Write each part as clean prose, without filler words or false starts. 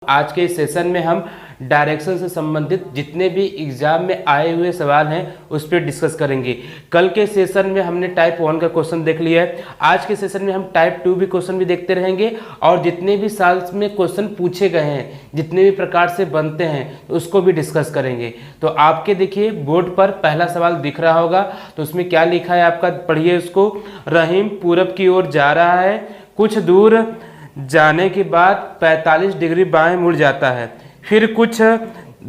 आज के इस सेशन में हम डायरेक्शन से संबंधित जितने भी एग्जाम में आए हुए सवाल हैं उस पर डिस्कस करेंगे। कल के सेशन में हमने टाइप 1 का क्वेश्चन देख लिया है, आज के सेशन में हम टाइप 2 भी क्वेश्चन भी देखते रहेंगे और जितने भी साल में क्वेश्चन पूछे गए हैं, जितने भी प्रकार से बनते हैं उसको भी डिस्कस करेंगे। तो आपके देखिए बोर्ड पर पहला सवाल दिख रहा होगा, तो उसमें क्या लिखा है आपका, पढ़िए उसको। रहीम पूरब की ओर जा रहा है, कुछ दूर जाने के बाद 45 डिग्री बाएं मुड़ जाता है, फिर कुछ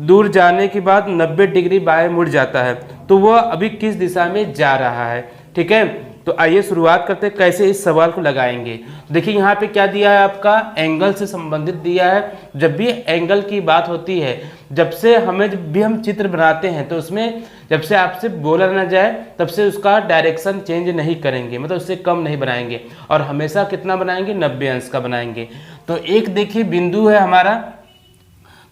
दूर जाने के बाद 90 डिग्री बाएं मुड़ जाता है, तो वह अभी किस दिशा में जा रहा है। ठीक है, तो आइए शुरुआत करते हैं कैसे इस सवाल को लगाएंगे। देखिए यहाँ पे क्या दिया है आपका, एंगल से संबंधित दिया है। जब भी एंगल की बात होती है, जब से जब भी हम चित्र बनाते हैं तो उसमें जब से आपसे बोला ना जाए तब से उसका डायरेक्शन चेंज नहीं करेंगे, मतलब उससे कम नहीं बनाएंगे और हमेशा कितना बनाएंगे, 90 अंश का बनाएंगे। तो एक देखिए बिंदु है हमारा,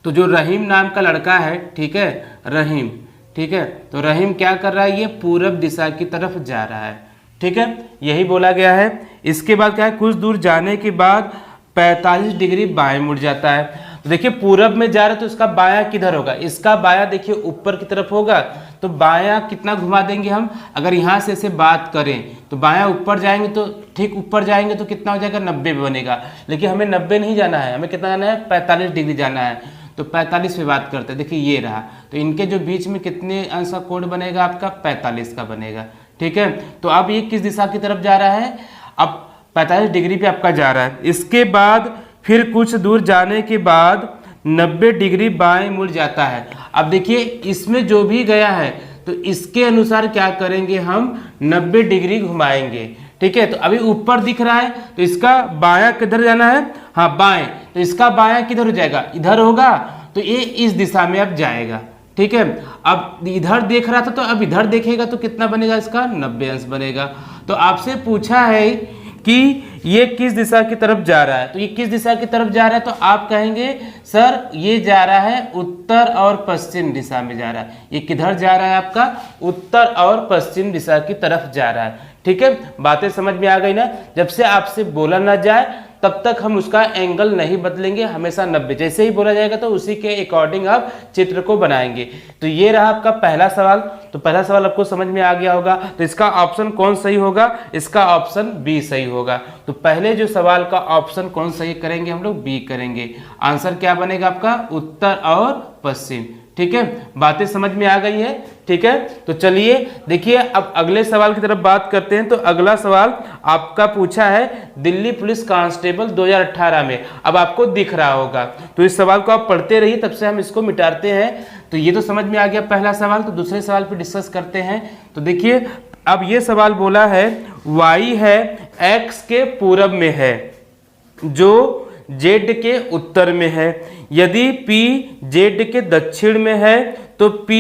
तो जो रहीम नाम का लड़का है, ठीक है, रहीम, ठीक है, तो रहीम क्या कर रहा है, ये पूरब दिशा की तरफ जा रहा है। ठीक है, यही बोला गया है। इसके बाद क्या है, कुछ दूर जाने के बाद 45 डिग्री बाएं मुड़ जाता है। तो देखिए पूरब में जा रहा है तो इसका बायां किधर होगा, इसका बायां देखिए ऊपर की तरफ होगा, तो बायां कितना घुमा देंगे हम, अगर यहाँ से ऐसे बात करें तो बायां ऊपर जाएंगे, तो ठीक ऊपर जाएंगे तो कितना हो जाएगा, 90 बनेगा। लेकिन हमें 90 नहीं जाना है, हमें कितना जाना है, 45 डिग्री जाना है। तो 45 पे बात करते हैं, देखिए ये रहा, तो इनके जो बीच में कितने अंश का कोण बनेगा आपका, 45 का बनेगा। ठीक है, तो अब ये किस दिशा की तरफ जा रहा है, अब 45 डिग्री पे आपका जा रहा है। इसके बाद फिर कुछ दूर जाने के बाद 90 डिग्री बाएं मुड़ जाता है। अब देखिए इसमें जो भी गया है तो इसके अनुसार क्या करेंगे, हम 90 डिग्री घुमाएंगे। ठीक है, तो अभी ऊपर दिख रहा है तो इसका बायां किधर जाना है, हाँ बाएं, तो इसका बायां किधर हो जाएगा, इधर होगा, तो ये इस दिशा में अब जाएगा। ठीक है, अब इधर देख रहा था तो अब इधर देखेगा तो कितना बनेगा, इसका 90 अंश बनेगा। तो आपसे पूछा है कि ये किस दिशा की तरफ जा रहा है, तो ये किस दिशा की तरफ जा रहा है, तो आप कहेंगे सर ये जा रहा है उत्तर और पश्चिम दिशा में जा रहा है। ये किधर जा रहा है आपका, उत्तर और पश्चिम दिशा की तरफ जा रहा है। ठीक है, बातें समझ में आ गई ना। जब से आपसे बोला ना जाए तब तक हम उसका एंगल नहीं बदलेंगे, हमेशा 90, जैसे ही बोला जाएगा तो उसी के अकॉर्डिंग आप चित्र को बनाएंगे। तो ये रहा आपका पहला सवाल। तो पहला सवाल आपको समझ में आ गया होगा, तो इसका ऑप्शन कौन सही होगा, इसका ऑप्शन बी सही होगा। तो पहले जो सवाल का ऑप्शन कौन सही करेंगे, हम लोग बी करेंगे। आंसर क्या बनेगा आपका, उत्तर और पश्चिम। ठीक है, बातें समझ में आ गई है। ठीक है, तो चलिए देखिए अब अगले सवाल की तरफ बात करते हैं। तो अगला सवाल आपका पूछा है दिल्ली पुलिस कांस्टेबल 2018 में, अब आपको दिख रहा होगा, तो इस सवाल को आप पढ़ते रहिए, तब से हम इसको मिटाते हैं। तो ये तो समझ में आ गया पहला सवाल। तो दूसरे सवाल पे डिस्कस करते हैं। तो देखिए अब ये सवाल बोला है y है x के पूरब में है, जो z के उत्तर में है, यदि p z के दक्षिण में है तो p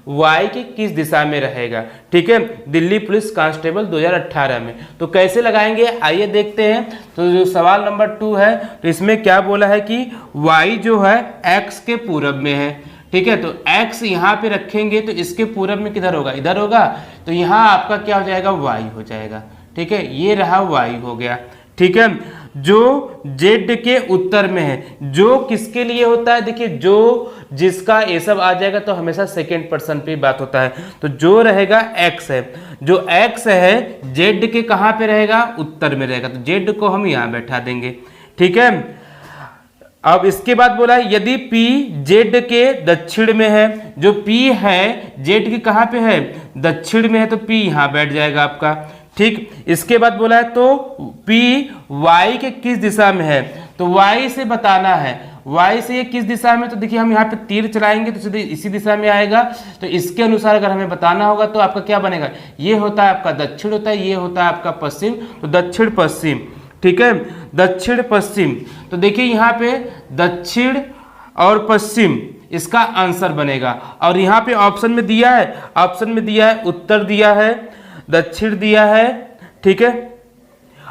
y के किस दिशा में रहेगा। ठीक है, दिल्ली पुलिस कांस्टेबल 2018 में। तो कैसे लगाएंगे आइए देखते हैं। तो जो सवाल नंबर 2 है, तो इसमें क्या बोला है कि y जो है x के पूरब में है। ठीक है, तो x यहाँ पे रखेंगे तो इसके पूरब में किधर होगा, इधर होगा, तो यहाँ आपका क्या हो जाएगा, y हो जाएगा। ठीक है, ये रहा y हो गया। ठीक है, जो z के उत्तर में है, जो किसके लिए होता है, देखिए जो जिसका ये सब आ जाएगा तो हमेशा सेकेंड पर्सन पे बात होता है। तो जो रहेगा x है, जो x है z के कहाँ पे रहेगा, उत्तर में रहेगा, तो z को हम यहाँ बैठा देंगे। ठीक है, अब इसके बाद बोला है यदि p z के दक्षिण में है, जो p है z के कहाँ पे है, दक्षिण में है, तो p यहाँ बैठ जाएगा आपका। ठीक, इसके बाद बोला है तो p y के किस दिशा में है, तो y से बताना है, y से ये किस दिशा में, तो देखिए हम यहाँ पे तीर चलाएंगे तो सीधे इसी दिशा में आएगा। तो इसके अनुसार अगर हमें बताना होगा तो आपका क्या बनेगा, ये होता है आपका दक्षिण होता है, ये होता है आपका पश्चिम, तो दक्षिण पश्चिम। ठीक है, दक्षिण पश्चिम, तो देखिए यहाँ पे दक्षिण और पश्चिम इसका आंसर बनेगा। और यहाँ पे ऑप्शन में दिया है, ऑप्शन में दिया है उत्तर दिया है, दक्षिण दिया है, ठीक है,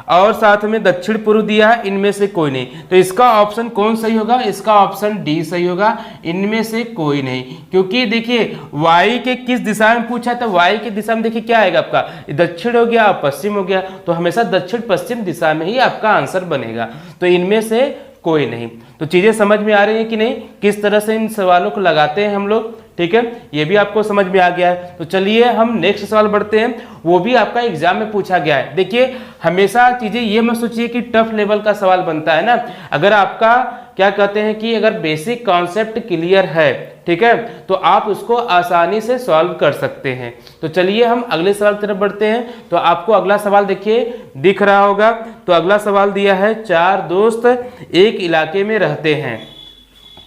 और साथ में दक्षिण पूर्व दिया है, इनमें से कोई नहीं। तो इसका ऑप्शन कौन सही होगा, इसका ऑप्शन डी सही होगा, इनमें से कोई नहीं। क्योंकि देखिए y के किस दिशा में पूछा है, तो y के दिशा में देखिए क्या आएगा आपका, दक्षिण हो गया और पश्चिम हो गया, तो हमेशा दक्षिण पश्चिम दिशा में ही आपका आंसर बनेगा। तो इनमें से कोई नहीं। तो चीज़ें समझ में आ रही हैं कि नहीं, किस तरह से इन सवालों को लगाते हैं हम लोग, ठीक है, ये भी आपको समझ में आ गया है। तो चलिए हम नेक्स्ट सवाल बढ़ते हैं, वो भी आपका एग्जाम में पूछा गया है। देखिए हमेशा चीज़ें ये मत सोचिए कि टफ लेवल का सवाल बनता है ना, अगर आपका क्या कहते हैं कि अगर बेसिक कॉन्सेप्ट क्लियर है, ठीक है, तो आप उसको आसानी से सॉल्व कर सकते हैं। तो चलिए हम अगले सवाल की तरफ बढ़ते हैं। तो आपको अगला सवाल देखिए दिख रहा होगा। तो अगला सवाल दिया है, 4 दोस्त एक इलाके में रहते हैं,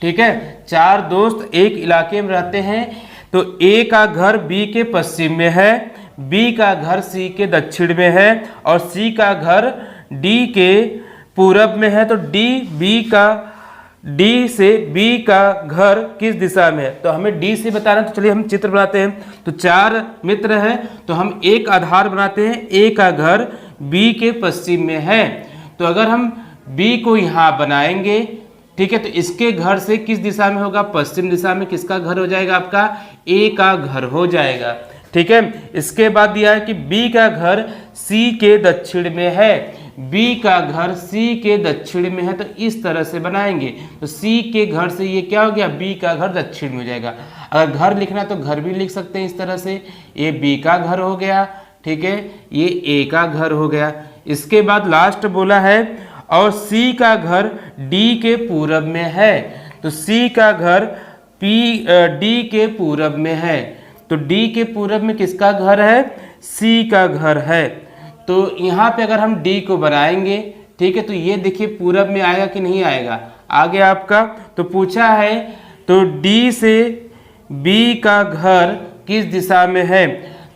ठीक है, 4 दोस्त एक इलाके में रहते हैं। तो ए का घर बी के पश्चिम में है, बी का घर सी के दक्षिण में है और सी का घर डी के पूरब में है। तो डी से बी का घर किस दिशा में है, तो हमें डी से बताना। तो चलिए हम चित्र बनाते हैं। तो 4 मित्र हैं, तो हम एक आधार बनाते हैं, ए का घर बी के पश्चिम में है। तो अगर हम बी को यहाँ बनाएंगे, ठीक है, तो इसके घर से किस दिशा में होगा, पश्चिम दिशा में किसका घर हो जाएगा, आपका ए का घर हो जाएगा, ठीक है। इसके बाद दिया है कि बी का घर सी के दक्षिण में है, बी का घर सी के दक्षिण में है। तो इस तरह से बनाएंगे। तो सी के घर से ये क्या हो गया, बी का घर दक्षिण में हो जाएगा। अगर घर लिखना तो घर भी लिख सकते हैं इस तरह से, ये बी का घर हो गया, ठीक है, ये ए का घर हो गया। इसके बाद लास्ट बोला है और सी का घर डी के पूरब में है। तो सी का घर डी के पूरब में है। तो डी के पूरब में किसका घर है, सी का घर है। तो यहाँ पे अगर हम डी को बनाएंगे, ठीक है, तो ये देखिए पूरब में आएगा कि नहीं आएगा, आ गया आपका। तो पूछा है तो डी से बी का घर किस दिशा में है,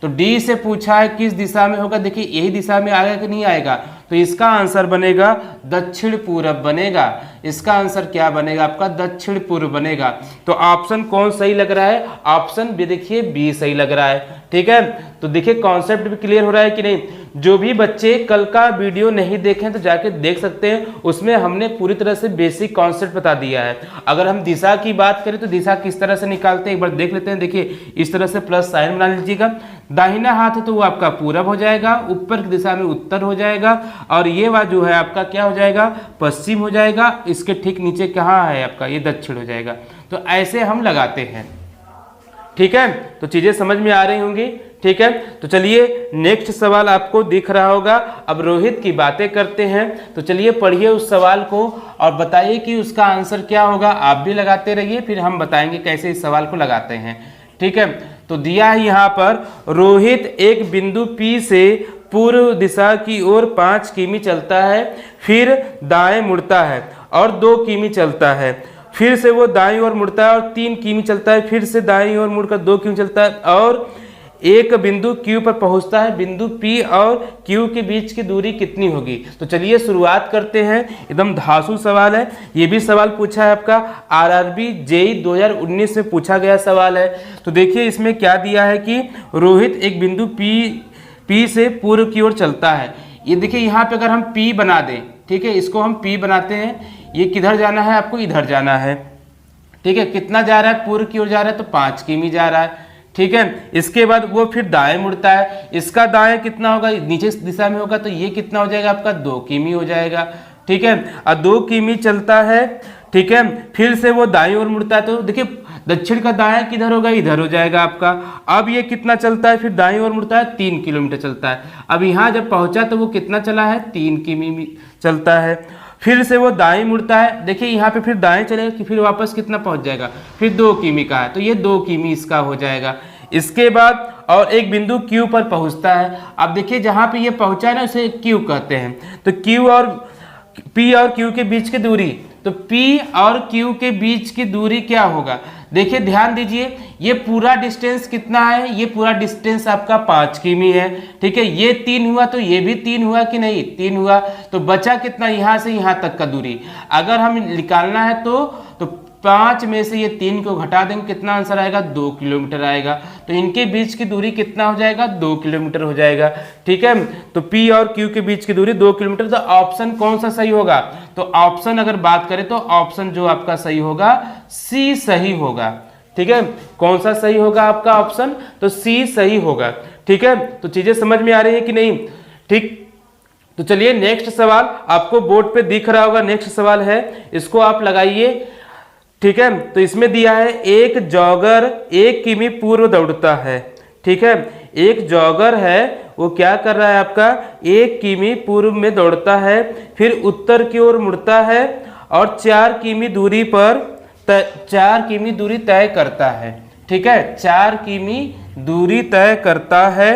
तो डी से पूछा है किस दिशा में होगा, देखिए यही दिशा में आएगा कि नहीं आएगा। तो इसका आंसर बनेगा दक्षिण पूरब बनेगा। इसका आंसर क्या बनेगा, आपका दक्षिण पूर्व बनेगा। तो ऑप्शन कौन सही लग रहा है, ऑप्शन बी, देखिए बी सही लग रहा है, ठीक है। तो देखिए कॉन्सेप्ट भी क्लियर हो रहा है कि नहीं। जो भी बच्चे कल का वीडियो नहीं देखें तो जाके देख सकते हैं, उसमें हमने पूरी तरह से बेसिक कॉन्सेप्ट बता दिया है। अगर हम दिशा की बात करें तो दिशा किस तरह से निकालते हैं एक बार देख लेते हैं। देखिए इस तरह से प्लस साइन बना लीजिएगा, दाहिना हाथ है तो वो आपका पूरब हो जाएगा, ऊपर की दिशा में उत्तर हो जाएगा और ये वाला जो है आपका क्या हो जाएगा, पश्चिम हो जाएगा। इसके ठीक नीचे कहाँ है आपका, ये दक्षिण हो जाएगा। तो ऐसे हम लगाते हैं, ठीक है। तो चीजें समझ में आ रही होंगी, ठीक है। तो चलिए नेक्स्ट सवाल आपको दिख रहा होगा। अब रोहित की बातें करते हैं। तो चलिए पढ़िए उस सवाल को और बताइए कि उसका आंसर क्या होगा। आप भी लगाते रहिए, फिर हम बताएंगे कैसे इस सवाल को लगाते हैं, ठीक है। तो दिया है यहाँ पर, रोहित एक बिंदु P से पूर्व दिशा की ओर 5 किमी चलता है, फिर दाएं मुड़ता है और 2 किमी चलता है, फिर से वो दाईं ओर मुड़ता है और 3 किमी चलता है, फिर से दाईं ओर मुड़कर 2 किमी चलता है और एक बिंदु Q पर पहुंचता है। बिंदु P और Q के बीच की दूरी कितनी होगी। तो चलिए शुरुआत करते हैं, एकदम धांसू सवाल है। ये भी सवाल पूछा है आपका RRB JEE 2019 में पूछा गया सवाल है। तो देखिए इसमें क्या दिया है कि रोहित एक बिंदु P से पूर्व की ओर चलता है। ये देखिए यहाँ पे अगर हम P बना दें, ठीक है, इसको हम P बनाते हैं, ये किधर जाना है, आपको इधर जाना है, ठीक है। कितना जा रहा है, पूर्व की ओर जा रहा है तो 5 किमी जा रहा है, ठीक है। इसके बाद वो फिर दाएं मुड़ता है, इसका दाएं कितना होगा, नीचे दिशा में होगा, तो ये कितना हो जाएगा आपका 2 किमी हो जाएगा, ठीक है। और 2 किमी चलता है, ठीक है, फिर से वो दाईं ओर मुड़ता है। तो देखिए दक्षिण का दाएं किधर होगा, इधर हो जाएगा आपका। अब ये कितना चलता है, फिर दाईं ओर मुड़ता है, 3 किलोमीटर चलता है। अब यहाँ जब पहुंचा तो वो कितना चला है, 3 किमी चलता है। फिर से वो दाएं मुड़ता है, देखिए यहाँ पे फिर दाएं चलेगा कि फिर वापस कितना पहुंच जाएगा, फिर 2 किमी का है, तो ये 2 किमी इसका हो जाएगा। इसके बाद और एक बिंदु Q पर पहुंचता है। अब देखिए जहां पे ये पहुंचा है ना, उसे Q कहते हैं। तो Q और P और Q के बीच की दूरी, तो P और Q के बीच की दूरी क्या होगा, देखिए ध्यान दीजिए, ये पूरा डिस्टेंस कितना है, ये पूरा डिस्टेंस आपका 5 किमी है, ठीक है। ये 3 हुआ तो ये भी 3 हुआ कि नहीं, 3 हुआ। तो बचा कितना, यहाँ से यहाँ तक का दूरी अगर हम निकालना है तो 5 में से ये 3 को घटा देंगे, कितना आंसर आएगा, 2 किलोमीटर आएगा। तो इनके बीच की दूरी कितना हो जाएगा, 2 किलोमीटर हो जाएगा, ठीक है। तो P और Q के बीच की दूरी 2 किलोमीटर। तो ऑप्शन कौन सा सही होगा, तो ऑप्शन अगर बात करें तो ऑप्शन जो आपका सही होगा C सही होगा, ठीक है। कौन सा सही होगा आपका ऑप्शन, तो C सही होगा, ठीक है। तो चीजें समझ में आ रही है कि नहीं, ठीक। तो चलिए नेक्स्ट सवाल आपको बोर्ड पे दिख रहा होगा, नेक्स्ट सवाल है, इसको आप लगाइए। ठीक है, तो इसमें दिया है एक जॉगर 1 किमी पूर्व दौड़ता है। ठीक है, एक जॉगर है, वो क्या कर रहा है आपका 1 किमी पूर्व में दौड़ता है, फिर उत्तर की ओर मुड़ता है और 4 किमी दूरी पर 4 किमी दूरी तय करता है। ठीक है, 4 किमी दूरी तय करता है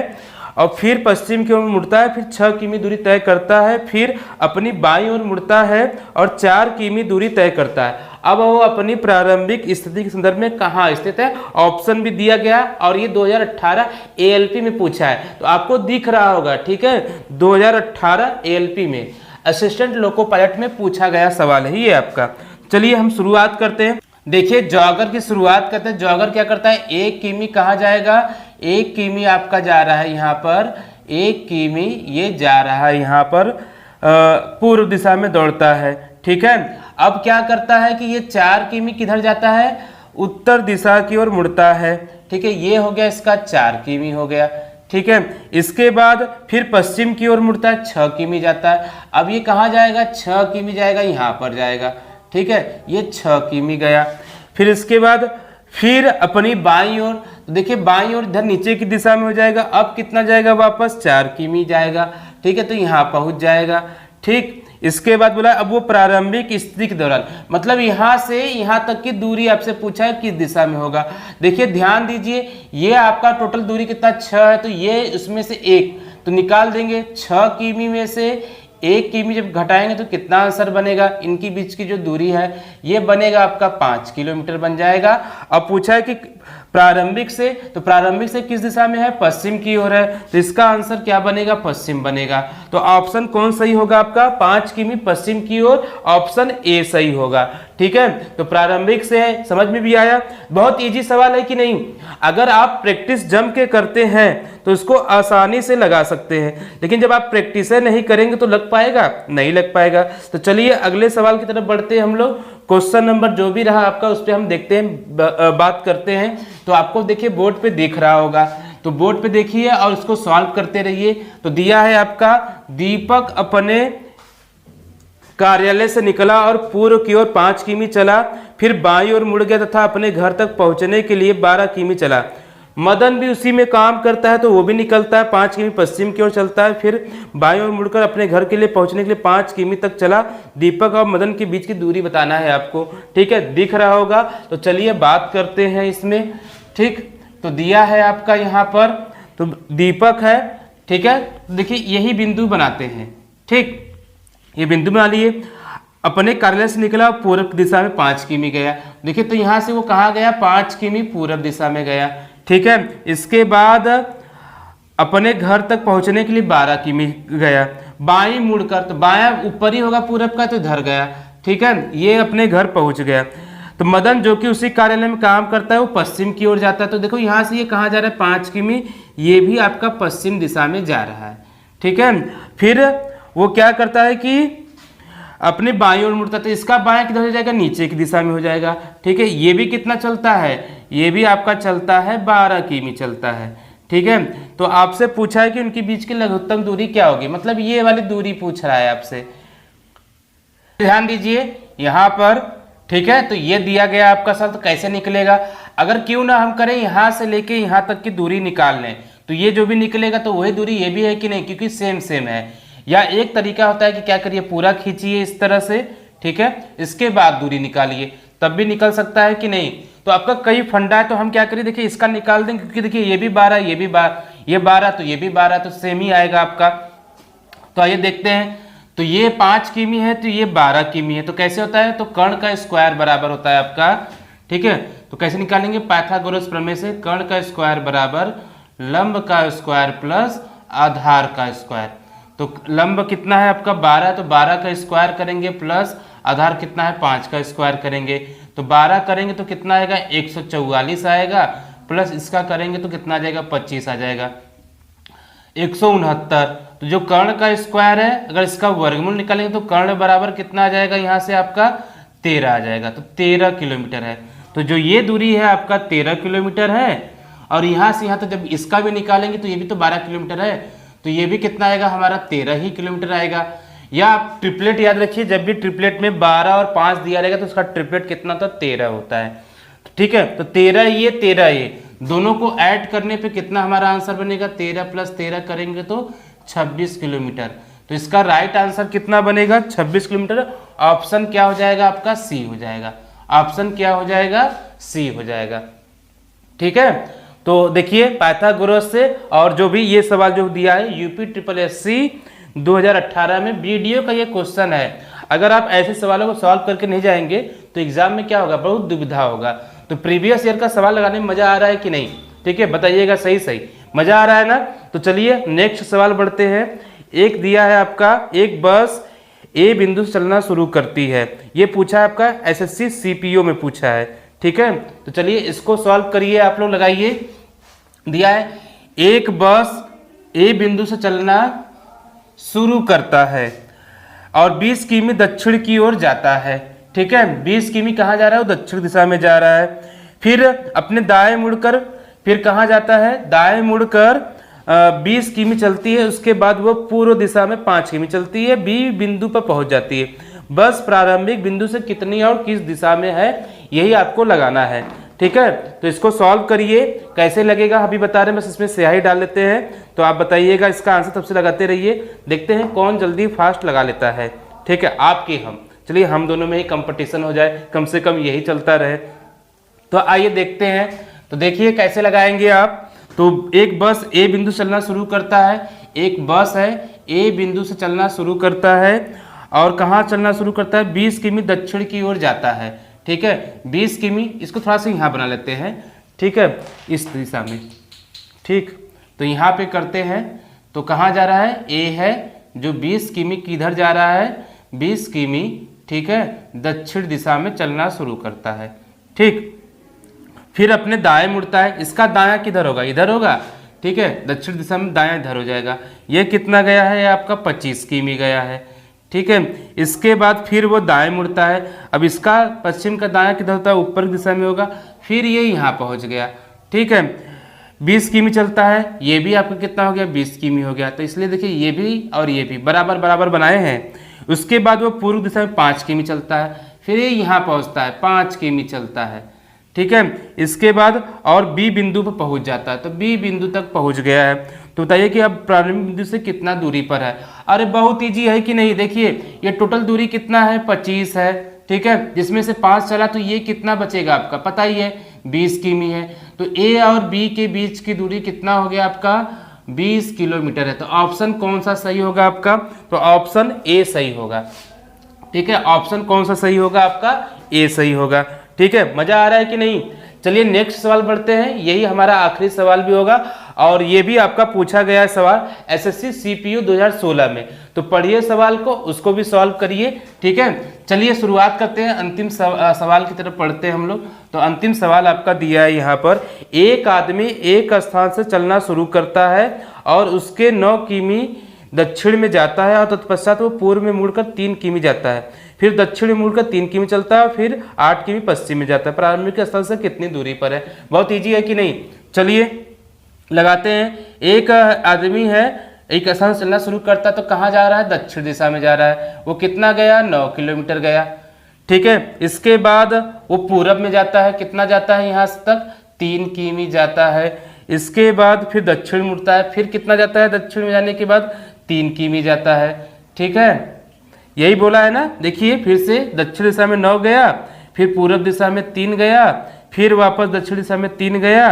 और फिर पश्चिम की ओर मुड़ता है, फिर 6 किमी दूरी तय करता है, फिर अपनी बाईं ओर मुड़ता है और 4 किमी दूरी तय करता है। अब वो अपनी प्रारंभिक स्थिति के संदर्भ में कहाँ स्थित है, ऑप्शन भी दिया गया और ये 2018 ALP में पूछा है, तो आपको दिख रहा होगा। ठीक है, 2018 ALP में असिस्टेंट लोको पायलट में पूछा गया सवाल है ये आपका। चलिए हम शुरुआत करते हैं। देखिए जॉगर की शुरुआत करते हैं। जॉगर क्या करता है, 1 किमी कहाँ जाएगा, 1 किमी आपका जा रहा है यहाँ पर, 1 किमी ये जा रहा है यहाँ पर पूर्व दिशा में दौड़ता है। ठीक है, अब क्या करता है कि ये 4 किमी किधर जाता है, उत्तर दिशा की ओर मुड़ता है। ठीक है, ये हो गया इसका 4 किमी हो गया। ठीक है, इसके बाद फिर पश्चिम की ओर मुड़ता है, 6 किमी जाता है। अब ये कहाँ जाएगा, 6 किमी जाएगा, यहाँ पर जाएगा। ठीक है, ये 6 किमी गया। फिर इसके बाद फिर अपनी बाईं ओर, तो देखिए बाईं ओर इधर नीचे की दिशा में हो जाएगा। अब कितना जाएगा, वापस 4 किमी जाएगा। ठीक है, तो यहाँ पहुंच जाएगा। ठीक, इसके बाद बोला अब वो प्रारंभिक स्थिति के दौरान, मतलब यहाँ से यहाँ तक की दूरी आपसे पूछा है किस दिशा में होगा। देखिए ध्यान दीजिए, ये आपका टोटल दूरी कितना 6 है, तो ये उसमें से 1 तो निकाल देंगे। 6 किमी में से 1 किमी जब घटाएंगे तो कितना आंसर बनेगा, इनकी बीच की जो दूरी है ये बनेगा आपका 5 किलोमीटर बन जाएगा। अब पूछा है कि प्रारंभिक से, तो प्रारंभिक से किस दिशा में है, पश्चिम की ओर है, तो इसका आंसर क्या बनेगा, पश्चिम बनेगा। तो ऑप्शन कौन सही होगा आपका, 5 किमी पश्चिम की ओर, ऑप्शन ए सही होगा। ठीक है, तो प्रारंभिक से है, समझ में भी आया। बहुत इजी सवाल है कि नहीं, अगर आप प्रैक्टिस जम के करते हैं तो इसको आसानी से लगा सकते हैं, लेकिन जब आप प्रैक्टिस नहीं करेंगे तो लग पाएगा, नहीं लग पाएगा। तो चलिए अगले सवाल की तरफ बढ़ते हैं हम लोग। क्वेश्चन नंबर जो भी रहा आपका उस पर हम देखते हैं, बात करते हैं। तो आपको देखिए बोर्ड पे दिख रहा होगा, तो बोर्ड पे देखिए और इसको सॉल्व करते रहिए। तो दिया है आपका, दीपक अपने कार्यालय से निकला और पूर्व की ओर 5 किमी चला, फिर बाईं ओर मुड़ गया तथा अपने घर तक पहुंचने के लिए 12 किमी चला। मदन भी उसी में काम करता है, तो वो भी निकलता है, 5 किमी पश्चिम की ओर चलता है, फिर बाईं ओर मुड़कर अपने घर के लिए पहुंचने के लिए 5 किमी तक चला। दीपक और मदन के बीच की दूरी बताना है आपको। ठीक है, दिख रहा होगा। तो चलिए बात करते हैं इसमें। ठीक, तो दिया है आपका यहाँ पर, तो दीपक है। ठीक है, देखिए यही बिंदु बनाते हैं। ठीक, ये बिंदु बना लिए। अपने कार्यालय से निकला, पूर्व दिशा में 5 किमी गया। देखिए तो यहाँ से वो कहाँ गया, 5 किमी पूर्व दिशा में गया। ठीक है, इसके बाद अपने घर तक पहुंचने के लिए 12 किमी गया। बाईं मुड़कर, तो बायां ऊपर ही होगा पूरब का, तो इधर गया। ठीक है, ये अपने घर पहुंच गया। तो मदन जो कि उसी कार्यालय में काम करता है वो पश्चिम की ओर जाता है। तो देखो यहाँ से ये कहाँ जा रहा है, 5 किमी, ये भी आपका पश्चिम दिशा में जा रहा है। ठीक है, फिर वो क्या करता है कि अपने बाईं ओर मुड़ता है, तो इसका बायां किधर हो जाएगा, नीचे की दिशा में हो जाएगा। ठीक है, ये भी कितना चलता है, ये भी आपका चलता है 12 किमी चलता है। ठीक है, तो आपसे पूछा है कि उनके बीच की लघुत्तम दूरी क्या होगी, मतलब ये वाली दूरी पूछ रहा है आपसे। ध्यान दीजिए यहाँ पर। ठीक है, तो ये दिया गया आपका सवाल, तो कैसे निकलेगा, अगर क्यों ना हम करें यहाँ से लेके यहाँ तक की दूरी निकाल लें, तो ये जो भी निकलेगा तो वही दूरी ये भी है कि नहीं, क्योंकि सेम सेम है। या एक तरीका होता है कि क्या करिए, पूरा खींचिए इस तरह से। ठीक है, इसके बाद दूरी निकालिए, तब भी निकल सकता है कि नहीं। तो आपका कई फंडा है, तो हम क्या करिए, देखिए इसका निकाल देंगे, क्योंकि देखिए ये भी 12, ये भी 12, ये 12, तो ये भी 12, तो सेम ही आएगा आपका। तो आइए देखते हैं। तो ये 5 किमी है, तो ये 12 किमी है, तो कैसे होता है, तो कर्ण का स्क्वायर बराबर होता है आपका। ठीक है, तो कैसे निकालेंगे, पाइथागोरस प्रमेय से। कर्ण का स्क्वायर बराबर लंब का स्क्वायर प्लस आधार का स्क्वायर। तो लंब कितना है आपका 12, तो 12 का स्क्वायर करेंगे, प्लस आधार कितना है 5 का स्क्वायर करेंगे। तो 12 करेंगे तो कितना आएगा, 144 आएगा, प्लस इसका करेंगे तो कितना आ जाएगा, 25 आ जाएगा, 169। तो जो कर्ण का स्क्वायर है, अगर इसका वर्गमूल निकालेंगे तो कर्ण बराबर कितना आ जाएगा, यहाँ से आपका 13 आ जाएगा। तो 13 किलोमीटर है। तो जो ये दूरी है आपका 13 किलोमीटर है, और यहाँ से यहाँ तो जब इसका भी निकालेंगे तो ये भी तो 12 किलोमीटर है। तो ये भी कितना आएगा हमारा 13 ही किलोमीटर आएगा। या आप ट्रिपलेट याद रखिए, जब भी ट्रिपलेट में 12 और 5 दिया रहेगा तो उसका ट्रिपलेट कितना होता है 13 होता है। ठीक है, तो 13 ये दोनों को ऐड करने पे कितना हमारा आंसर बनेगा, 13 + 13 करेंगे तो 26 किलोमीटर। तो इसका राइट आंसर कितना बनेगा 26 किलोमीटर। ऑप्शन क्या हो जाएगा आपका, सी हो जाएगा। ऑप्शन क्या हो जाएगा, सी हो जाएगा। ठीक है, तो देखिए पाइथागोरस से और जो भी ये सवाल जो दिया है यूपी SSSC 2018 में वीडियो का ये क्वेश्चन है। अगर आप ऐसे सवालों को सॉल्व करके नहीं जाएंगे तो एग्जाम में क्या होगा, बहुत दुविधा होगा। तो प्रीवियस ईयर का सवाल लगाने में मजा आ रहा है कि नहीं, ठीक है बताइएगा, सही मजा आ रहा है ना। तो चलिए नेक्स्ट सवाल बढ़ते हैं। एक दिया है आपका, एक बस ए बिंदु से चलना शुरू करती है, ये पूछा है आपका SSC CPO में पूछा है। ठीक है, तो चलिए इसको सॉल्व करिए, आप लोग लगाइए। दिया है एक बस ए बिंदु से चलना शुरू करता है और 20 किमी दक्षिण की ओर जाता है। ठीक है, 20 किमी कहाँ जा रहा है, वो दक्षिण दिशा में जा रहा है। फिर अपने दाएं मुड़कर फिर कहाँ जाता है, दाएं मुड़कर 20 किमी चलती है, उसके बाद वो पूर्व दिशा में 5 किमी चलती है, बी बिंदु पर पहुंच जाती है। बस प्रारंभिक बिंदु से कितनी और किस दिशा में है, यही आपको लगाना है। ठीक है, तो इसको सॉल्व करिए, कैसे लगेगा अभी बता रहे हैं, बस इसमें स्याही डाल लेते हैं। तो आप बताइएगा, इसका आंसर तब से लगाते रहिए, देखते हैं कौन जल्दी फास्ट लगा लेता है। ठीक है, आपके हम, चलिए हम दोनों में ही कंपटीशन हो जाए, कम से कम यही चलता रहे। तो आइए देखते हैं। तो देखिए कैसे लगाएंगे आप। तो एक बस ए बिंदु से चलना शुरू करता है, एक बस है ए बिंदु से चलना शुरू करता है और कहाँ चलना शुरू करता है, 20 किमी दक्षिण की ओर जाता है। ठीक है, 20 किमी, इसको थोड़ा सा यहाँ बना लेते हैं। ठीक है, इस दिशा में। ठीक, तो यहाँ पे करते हैं। तो कहाँ जा रहा है, ए है जो 20 किमी किधर जा रहा है, 20 किमी, ठीक है, दक्षिण दिशा में चलना शुरू करता है। ठीक, फिर अपने दाएं मुड़ता है, इसका दायां किधर होगा, इधर होगा। ठीक है, दक्षिण दिशा में दायां इधर हो जाएगा। ये कितना गया है, आपका 25 किमी गया है। ठीक है, इसके बाद फिर वो दाएं मुड़ता है। अब इसका पश्चिम का दायां किधर होता है, ऊपर की दिशा में होगा। फिर ये यहाँ पहुँच गया। ठीक है, 20 किमी चलता है, ये भी आपका कितना हो गया, 20 किमी हो गया। तो इसलिए देखिए ये भी और ये भी बराबर बराबर बनाए हैं। उसके बाद वो पूर्व दिशा में 5 किमी चलता है, फिर ये यहाँ पहुँचता है, 5 किमी चलता है। ठीक है, इसके बाद और बी बिंदु पर पहुंच जाता है, तो बी बिंदु तक पहुंच गया है। तो बताइए कि अब प्रारंभिक बिंदु से कितना दूरी पर है। अरे बहुत इजी है कि नहीं, देखिए ये टोटल दूरी कितना है, 25 है। ठीक है, जिसमें से 5 चला तो ये कितना बचेगा आपका, पता ही है 20 किमी है। तो ए और बी के बीच की दूरी कितना हो गया आपका, 20 किलोमीटर है। तो ऑप्शन कौन सा सही होगा आपका, तो ऑप्शन ए सही होगा। ठीक है, ऑप्शन कौन सा सही होगा आपका, ए सही होगा। ठीक है, मजा आ रहा है कि नहीं। चलिए नेक्स्ट सवाल बढ़ते हैं, यही हमारा आखिरी सवाल भी होगा और ये भी आपका पूछा गया है सवाल SSC CPO 2016 में। तो पढ़िए सवाल को, उसको भी सॉल्व करिए। ठीक है, चलिए शुरुआत करते हैं, अंतिम सवाल की तरफ पढ़ते हैं हम लोग। तो अंतिम सवाल आपका दिया है यहाँ पर, एक आदमी एक स्थान से चलना शुरू करता है और उसके 9 किमी दक्षिण में जाता है और तत्पश्चात वो पूर्व में मुड़कर 3 किमी जाता है, फिर दक्षिण में मुड़कर 3 किमी चलता है, फिर 8 किमी पश्चिम में जाता है। प्रारंभिक स्थल से कितनी दूरी पर है, बहुत इजी है कि नहीं। चलिए लगाते हैं। एक आदमी है, एक स्थान से चलना शुरू करता है, तो कहाँ जा रहा है, दक्षिण दिशा में जा रहा है। वो कितना गया, 9 किलोमीटर गया। ठीक है, इसके बाद वो पूरब में जाता है, कितना जाता है यहाँ तक, 3 किमी जाता है। इसके बाद फिर दक्षिण मुड़ता है, फिर कितना जाता है, दक्षिण में जाने के बाद 3 किमी जाता है। ठीक है, यही बोला है ना। देखिए फिर से दक्षिण दिशा में 9 गया, फिर पूर्व दिशा में 3 गया, फिर वापस दक्षिण दिशा में 3 गया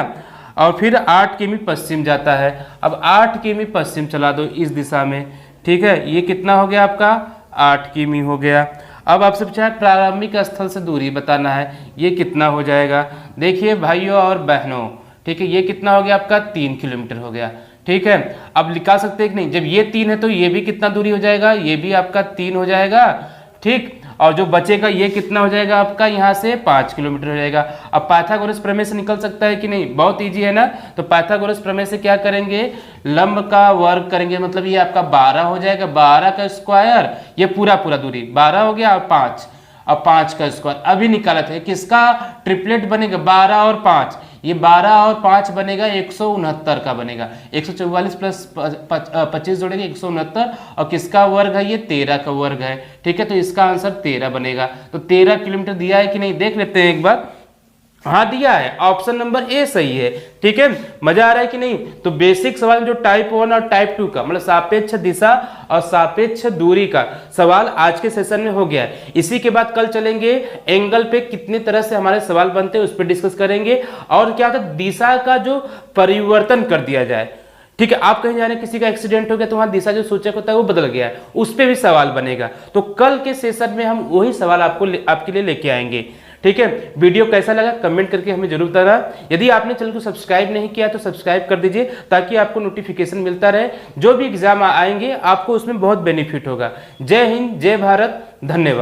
और फिर 8 किमी पश्चिम जाता है। अब 8 किमी पश्चिम चला दो इस दिशा में। ठीक है, ये कितना हो गया आपका, 8 किमी हो गया। अब आपसे पूछा है प्रारंभिक स्थल से दूरी बताना है, ये कितना हो जाएगा। देखिए भाइयों और बहनों, ठीक है, ये कितना हो गया आपका, 3 किलोमीटर हो गया। ठीक है, अब लिखा सकते हैं कि नहीं, जब ये 3 है तो ये भी कितना दूरी हो जाएगा, ये भी आपका 3 हो जाएगा। ठीक, और जो बचेगा ये कितना हो जाएगा आपका, यहाँ से 5 किलोमीटर हो जाएगा। अब पाइथागोरस प्रमेय से निकल सकता है कि नहीं, बहुत इजी है ना। तो पाइथागोरस प्रमेय से क्या करेंगे, लंब का वर्ग करेंगे, मतलब ये आपका 12 हो जाएगा, 12 का स्क्वायर, ये पूरा दूरी 12 हो गया और 5 का स्क्वायर। अभी निकाला था किसका ट्रिपलेट बनेगा, 12 और 5, ये 12 और 5 बनेगा 169 का बनेगा, 144 प्लस 25 जोड़ेंगे 169, और किसका वर्ग है, ये 13 का वर्ग है। ठीक है, तो इसका आंसर 13 बनेगा। तो 13 किलोमीटर दिया है कि नहीं, देख लेते हैं एक बार। हाँ दिया है, ऑप्शन नंबर ए सही है। ठीक है, मजा आ रहा है कि नहीं। तो बेसिक सवाल जो टाइप 1 और टाइप 2 का मतलब सापेक्ष दिशा और सापेक्ष दूरी का सवाल आज के सेशन में हो गया है। इसी के बाद कल चलेंगे एंगल पे कितनी तरह से हमारे सवाल बनते हैं उस पर डिस्कस करेंगे, और क्या होता है दिशा का जो परिवर्तन कर दिया जाए। ठीक है, आप कहीं जा रहे हैं, किसी का एक्सीडेंट हो गया तो वहां दिशा जो सूचक होता है वो बदल गया है, उस पर भी सवाल बनेगा। तो कल के सेशन में हम वही सवाल आपके लिए लेके आएंगे। ठीक है, वीडियो कैसा लगा कमेंट करके हमें जरूर बताना। यदि आपने चैनल को सब्सक्राइब नहीं किया तो सब्सक्राइब कर दीजिए, ताकि आपको नोटिफिकेशन मिलता रहे। जो भी एग्जाम आएंगे आपको उसमें बहुत बेनिफिट होगा। जय हिंद, जय भारत, धन्यवाद।